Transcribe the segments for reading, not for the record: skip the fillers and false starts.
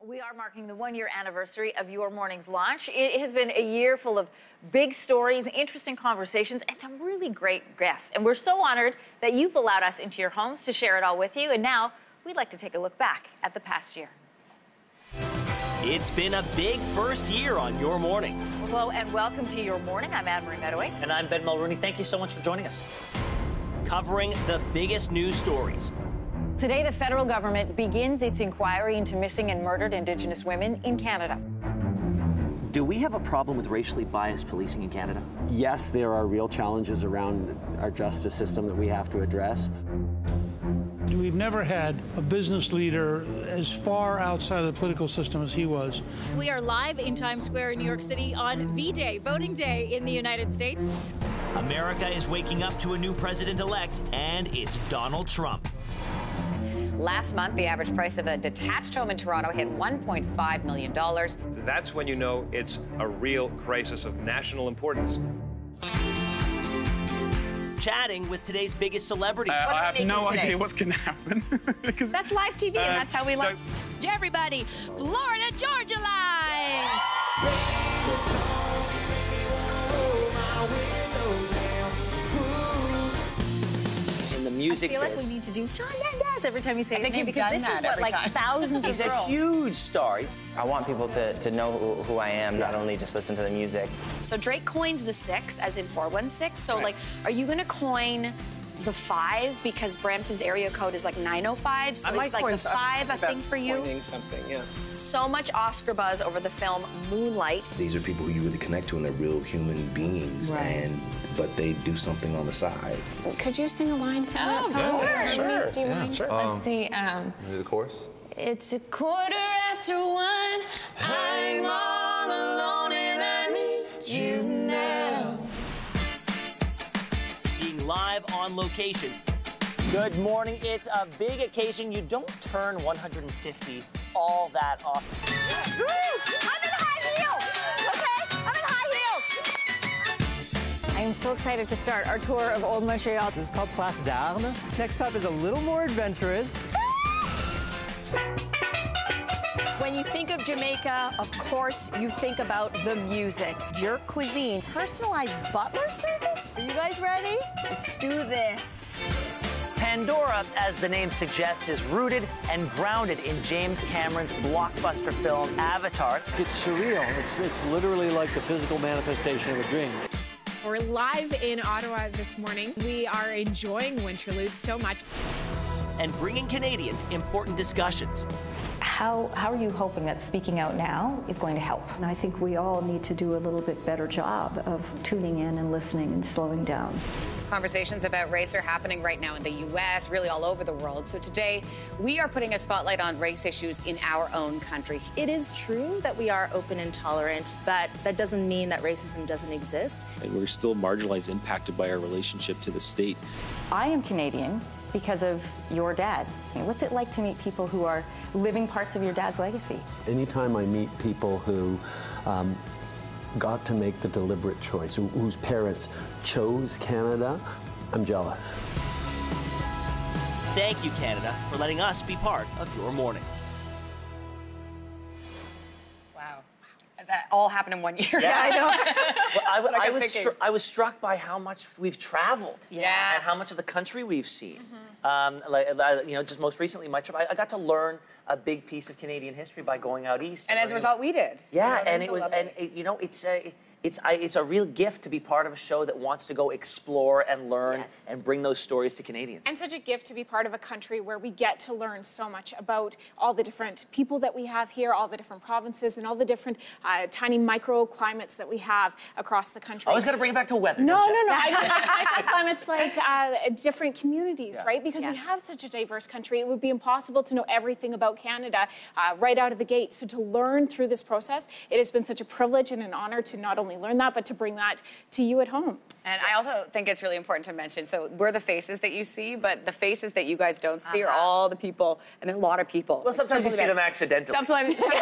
We are marking the one-year anniversary of Your Morning's launch. It has been a year full of big stories, interesting conversations, and some really great guests. And we're so honored that you've allowed us into your homes to share it all with you. And now we'd like to take a look back at the past year. It's been a big first year on Your Morning. Hello and welcome to Your Morning. I'm Anne-Marie Mediwake. And I'm Ben Mulroney. Thank you so much for joining us. Covering the biggest news stories. Today, the federal government begins its inquiry into missing and murdered Indigenous women in Canada. Do we have a problem with racially biased policing in Canada? Yes, there are real challenges around our justice system that we have to address. We've never had a business leader as far outside of the political system as he was. We are live in Times Square in New York City on V-Day, voting day in the United States. America is waking up to a new president-elect, and it's Donald Trump. Last month, the average price of a detached home in Toronto hit $1.5 million. That's when you know it's a real crisis of national importance. Chatting with today's biggest celebrities. I have no idea what's going to happen. Because, that's live TV, and that's how we like. Everybody, Florida Georgia Line! Music I feel like biz. we need to do John Mendez every time you say his name, you've because done this that is what, every like, time. thousands He's of a girls. huge star. I want people to know who I am, not only just listen to the music. So Drake coins the 6, as in 416. So, like, are you going to coin the 5 because Brampton's area code is like 905? So is like the 5 a thing for you? Coining something, yeah. So much Oscar buzz over the film Moonlight. These are people who you really connect to, and they're real human beings, but they do something on the side. Could you sing a line from that song? Sure. Do you mind? Sure. Let's see. The chorus? It's 1:15. I'm all alone and I need you now. Being live on location. Good morning. It's a big occasion. You don't turn 150 all that often. I'm in high heels, okay? I'm in high heels. I am so excited to start our tour of Old Montreal. This is called Place d'Armes. This next stop is a little more adventurous. When you think of Jamaica, of course, you think about the music. Your cuisine. Personalized butler service? Are you guys ready? Let's do this. Pandora, as the name suggests, is rooted and grounded in James Cameron's blockbuster film Avatar. It's surreal. It's literally like the physical manifestation of a dream. We're live in Ottawa this morning. We are enjoying Winterlude so much. And bringing Canadians important discussions. How are you hoping that speaking out now is going to help? And I think we all need to do a little bit better job of tuning in and listening and slowing down. Conversations about race are happening right now in the U.S., really all over the world. So today, we are putting a spotlight on race issues in our own country. It is true that we are open and tolerant, but that doesn't mean that racism doesn't exist. And we're still marginalized, impacted by our relationship to the state. I am Canadian because of your dad. What's it like to meet people who are living parts of your dad's legacy? Anytime I meet people who got to make the deliberate choice, whose parents chose Canada, I'm jealous. Thank you, Canada, for letting us be part of Your Morning. Wow. That all happened in 1 year. Yeah, I know. Well, I was struck by how much we've traveled. Yeah. And how much of the country we've seen. Just most recently, my trip, I got to learn a big piece of Canadian history by going out east. And as a result, we did. Yeah, and it was, it's a real gift to be part of a show that wants to go explore and learn and bring those stories to Canadians. And such a gift to be part of a country where we get to learn so much about all the different people that we have here, all the different provinces, and all the different tiny microclimates that we have across the country. Always got to bring it back to weather. No. Microclimates like different communities, right? Because we have such a diverse country, it would be impossible to know everything about Canada right out of the gate. So to learn through this process, it has been such a privilege and an honor to not only learn that, but to bring that to you at home. And I also think it's really important to mention, so we're the faces that you see, but the faces that you guys don't see are all the people, and there are a lot of people. Well, sometimes you see them accidentally. Sometimes you see them.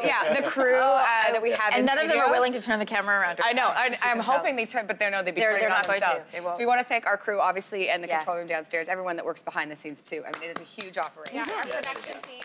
Yeah, the crew that we have and in none studio. of them are willing to turn the camera around. I know. I'm hoping they turn, but they'd be turning they're on not going themselves. to. They won't. So we want to thank our crew, obviously, and the control room downstairs, everyone that works behind the scenes, too. I mean, it is a huge operation. Yeah, our production team.